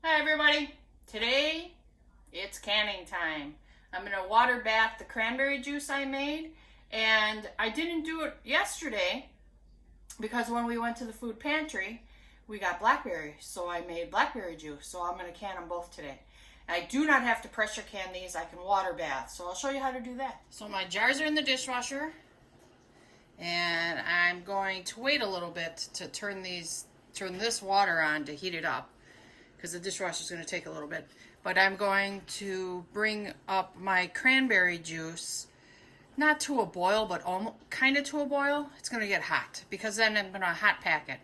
Hi everybody, today it's canning time. I'm going to water bath the cranberry juice I made, and I didn't do it yesterday because when we went to the food pantry we got blackberries, so I made blackberry juice, so I'm going to can them both today. I do not have to pressure can these, I can water bath, so I'll show you how to do that. So my jars are in the dishwasher, and I'm going to wait a little bit to turn this water on to heat it up, because the dishwasher is going to take a little bit. But I'm going to bring up my cranberry juice, not to a boil, but almost kind of to a boil. It's going to get hot, because then I'm going to hot pack it.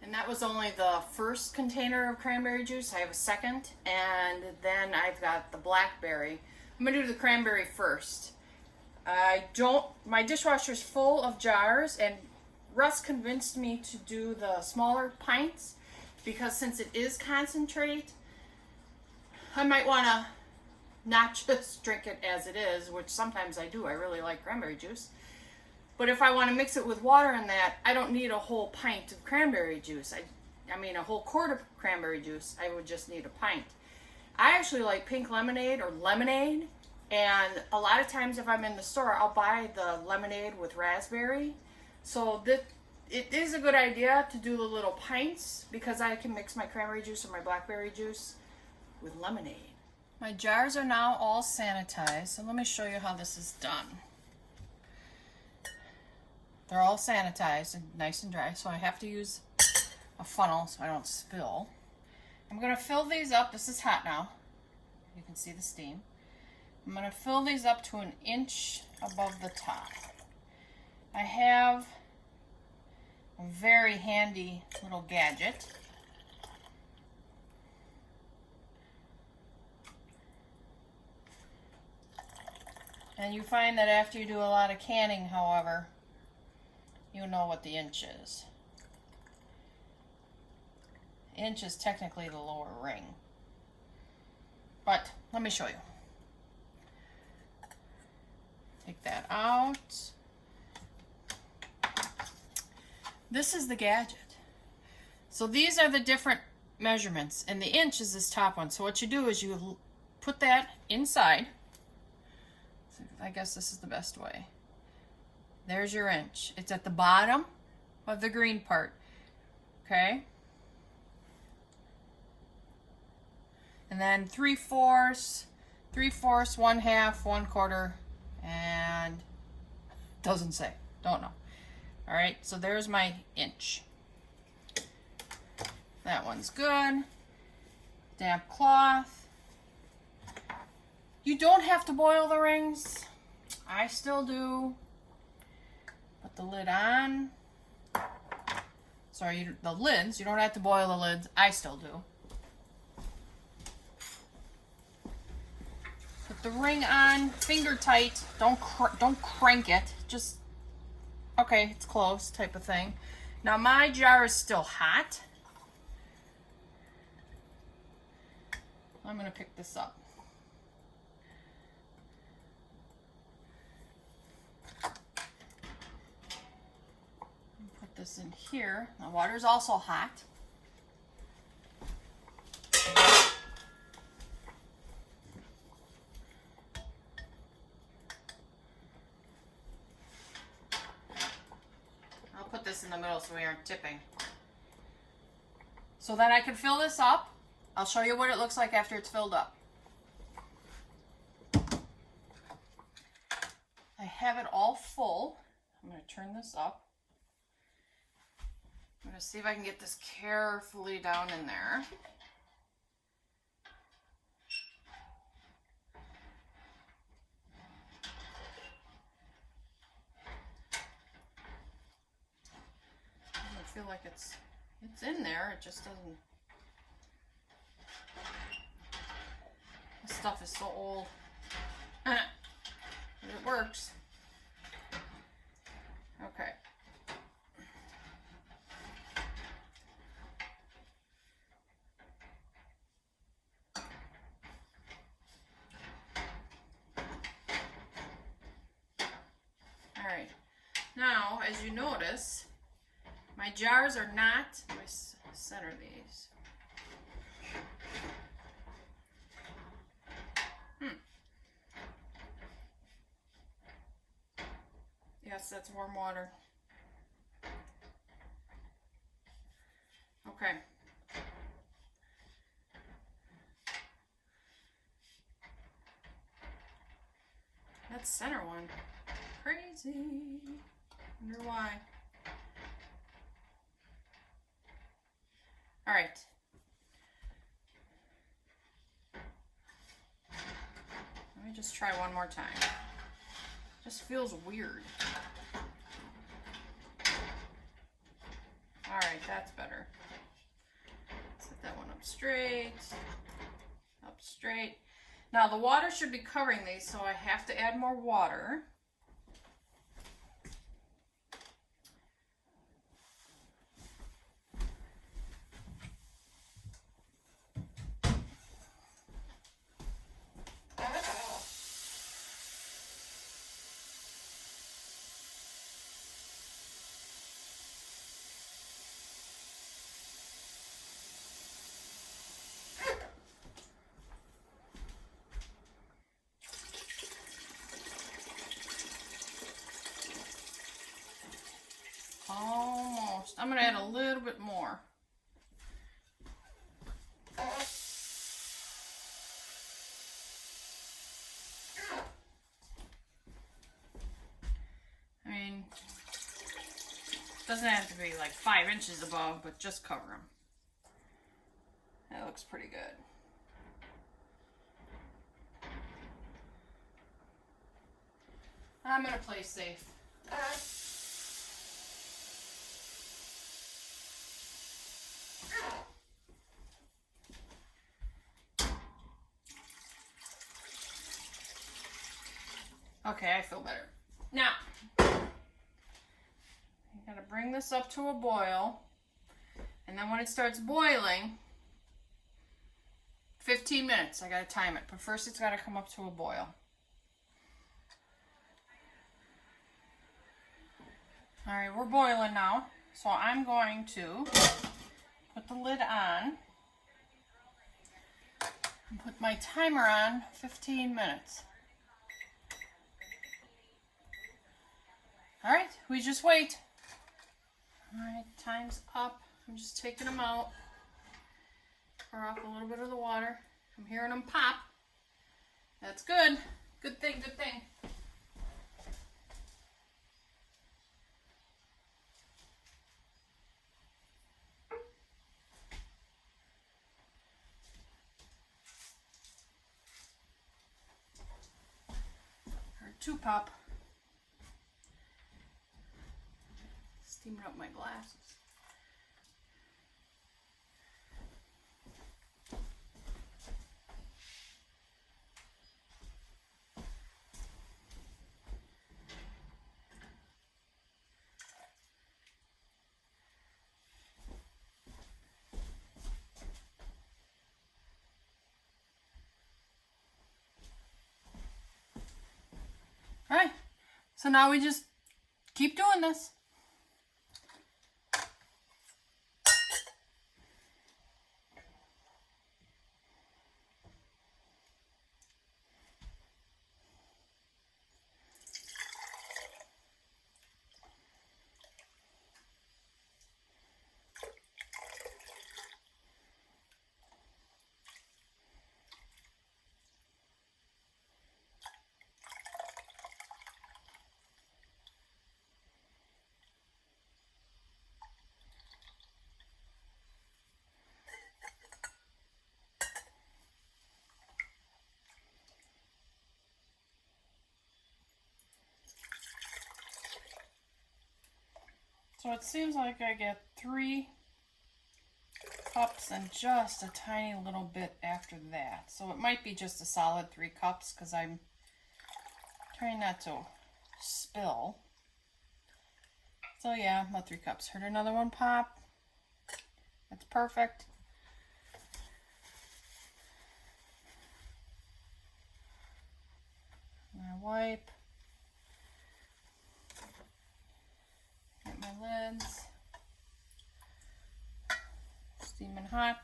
And that was only the first container of cranberry juice. I have a second, and then I've got the blackberry. I'm going to do the cranberry first. My dishwasher's full of jars, and Russ convinced me to do the smaller pints, because since it is concentrate, I might want to not just drink it as it is, which sometimes I do. I really like cranberry juice. But if I want to mix it with water in that, I don't need a whole pint of cranberry juice. I mean a whole quart of cranberry juice. I would just need a pint. I actually like pink lemonade or lemonade. And a lot of times if I'm in the store, I'll buy the lemonade with raspberry. So it is a good idea to do the little pints, because I can mix my cranberry juice or my blackberry juice with lemonade. My jars are now all sanitized, so let me show you how this is done. They're all sanitized and nice and dry, so I have to use a funnel so I don't spill. I'm going to fill these up. This is hot now. You can see the steam. I'm going to fill these up to 1 inch above the top. I have a very handy little gadget. And you find that after you do a lot of canning, however, you know what the inch is. Inch is technically the lower ring. But let me show you. Take that out. This is the gadget. So these are the different measurements, and the inch is this top one. So what you do is you put that inside. I guess this is the best way. There's your inch. It's at the bottom of the green part. Okay? And then 3/4, 1/2, 1/4, and doesn't say. Don't know. Alright, so there's my inch. That one's good. Damp cloth. You don't have to boil the rings. I still do. Put the lid on. Sorry, the lids. You don't have to boil the lids. I still do. Put the ring on, finger tight. Don't crank it. Just, okay, it's close type of thing. Now my jar is still hot. I'm going to pick this up. Put this in here. The water's also hot. I'll put this in the middle so we aren't tipping. So then I can fill this up. I'll show you what it looks like after it's filled up. I have it all full. I'm going to turn this up. I'm going to see if I can get this carefully down in there. I feel like it's in there, it just doesn't. This stuff is so old. But it works. Okay. Alright. Now, as you notice, my jars are not, let me center these. Yes, that's warm water. Okay. That center one. Crazy. Wonder why. All right. Let me just try one more time. Just feels weird. All right, that's better. Set that one up straight. Up straight. Now the water should be covering these, so I have to add more water. Almost. I'm going to add a little bit more. I mean, doesn't have to be like 5 inches above, but just cover them. That looks pretty good. I'm going to play safe. Okay, I feel better. Now, you gotta bring this up to a boil, and then when it starts boiling, 15 minutes, I gotta time it, but first it's gotta come up to a boil. All right, we're boiling now, so I'm going to put the lid on and put my timer on 15 minutes. All right, we just wait. All right, time's up. I'm just taking them out. Pour off a little bit of the water. I'm hearing them pop. That's good. Good thing, good thing. Heard 2 pop. Steaming up my glasses. All right, so now we just keep doing this. So it seems like I get 3 cups and just a tiny little bit after that. So it might be just a solid 3 cups because I'm trying not to spill. So yeah, about 3 cups. Heard another one pop. That's perfect. And I wipe. Get my lids. Steaming hot.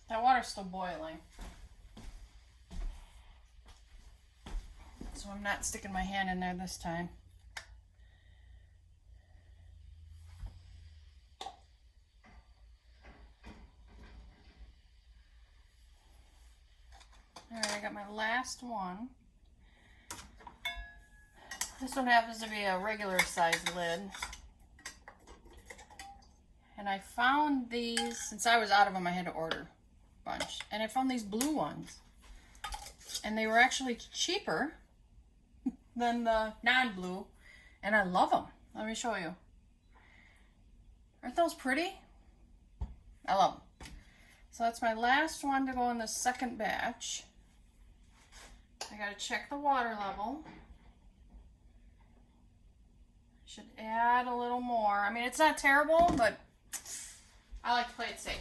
That water's still boiling. So I'm not sticking my hand in there this time. Alright, I got my last one. This one happens to be a regular size lid. And I found these, since I was out of them, I had to order a bunch. And I found these blue ones. And they were actually cheaper than the non-blue. And I love them. Let me show you. Aren't those pretty? I love them. So that's my last one to go in the second batch. I gotta check the water level. Should add a little more. I mean, it's not terrible, but I like to play it safe.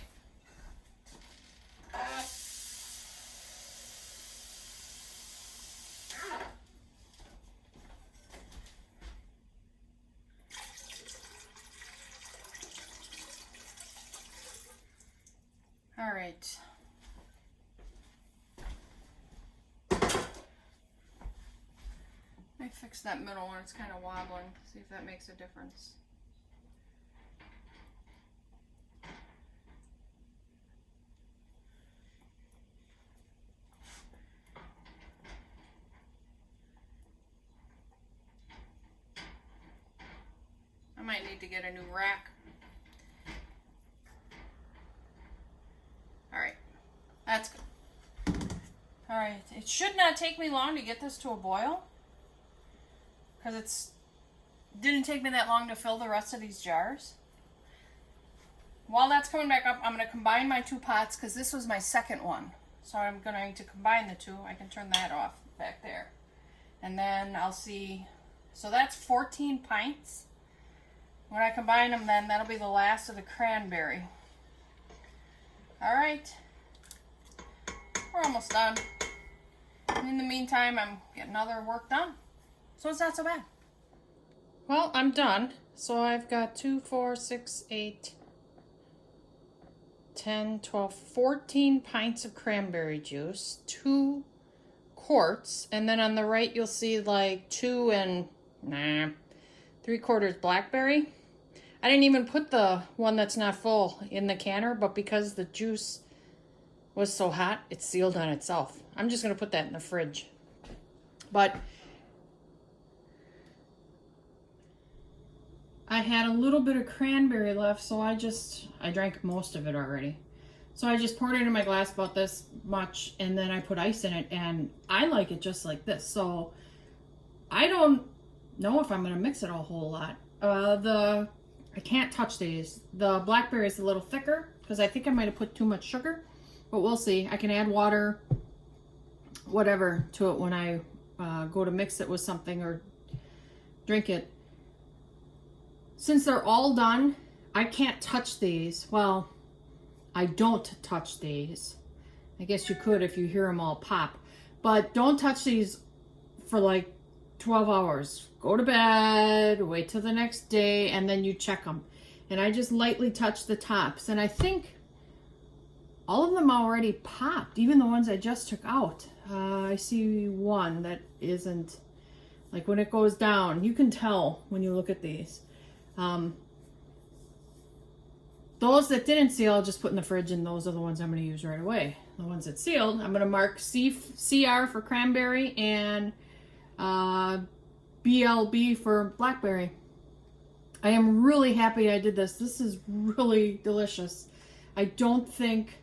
All right. Let me fix that middle one. It's kind of wobbling. See if that makes a difference. I might need to get a new rack. All right, that's good. All right, it should not take me long to get this to a boil, because it didn't take me that long to fill the rest of these jars. While that's coming back up, I'm going to combine my two pots, because this was my second one. So I'm going to combine the two. I can turn that off back there. And then I'll see, so that's 14 pints. When I combine them, then that'll be the last of the cranberry. All right, we're almost done. And in the meantime, I'm getting other work done. So it's not so bad. Well, I'm done. So I've got 2, 4, 6, 8, 10, 12, 14 pints of cranberry juice, 2 quarts, and then on the right you'll see like 2 and 3/4 blackberry. I didn't even put the one that's not full in the canner, but because the juice was so hot, it sealed on itself. I'm just going to put that in the fridge. But I had a little bit of cranberry left, so I drank most of it already. So I just poured it in my glass about this much, and then I put ice in it, and I like it just like this. So I don't know if I'm going to mix it a whole lot. I can't touch these. The blackberry is a little thicker, because I think I might have put too much sugar, but we'll see. I can add water, whatever, to it when I go to mix it with something or drink it. Since they're all done, I can't touch these. Well, I don't touch these. I guess you could if you hear them all pop. But don't touch these for like 12 hours. Go to bed, wait till the next day, and then you check them. And I just lightly touch the tops. And I think all of them already popped, even the ones I just took out. I see one that isn't, like when it goes down, you can tell when you look at these. Those that didn't seal, I'll just put in the fridge, and those are the ones I'm going to use right away. The ones that sealed, I'm going to mark CR for cranberry and BLB for blackberry. I am really happy I did this. This is really delicious. I don't think,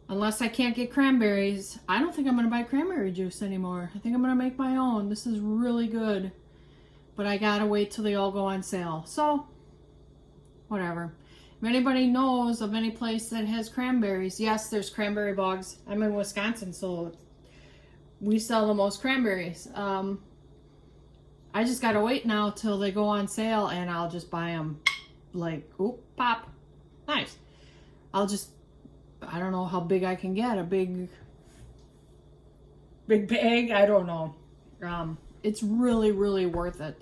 unless I can't get cranberries, I don't think I'm going to buy cranberry juice anymore. I think I'm going to make my own. This is really good. But I gotta wait till they all go on sale. So, whatever. If anybody knows of any place that has cranberries, yes, there's cranberry bogs. I'm in Wisconsin, so we sell the most cranberries. I just gotta wait now till they go on sale, and I'll just buy them like, oop, pop. Nice. I don't know how big I can get. A big bag? I don't know. It's really, really worth it.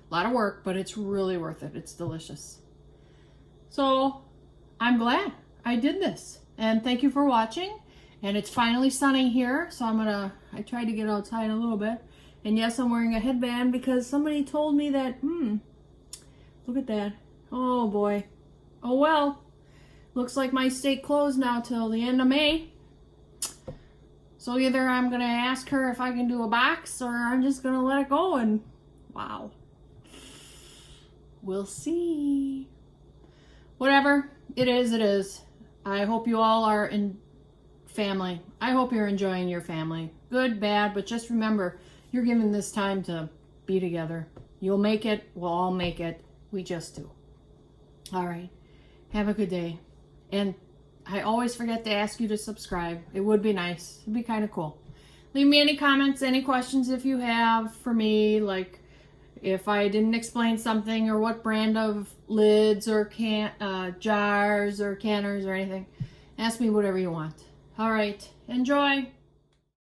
A lot of work, but it's really worth it. It's delicious. So I'm glad I did this. and thank you for watching. And it's finally sunny here, so I tried to get outside a little bit. And yes, I'm wearing a headband because somebody told me that, look at that. Oh boy. Oh well. Looks like my state closed now till the end of May. So either I'm going to ask her if I can do a box, or I'm just going to let it go, and wow. We'll see. Whatever. It is, it is. I hope you all are in family. I hope you're enjoying your family. Good, bad, but just remember, you're given this time to be together. You'll make it. We'll all make it. We just do. All right. Have a good day. And I always forget to ask you to subscribe. It would be nice. It'd be kind of cool. Leave me any comments, any questions if you have for me, like if I didn't explain something, or what brand of lids or jars or canners or anything. Ask me whatever you want. All right. Enjoy.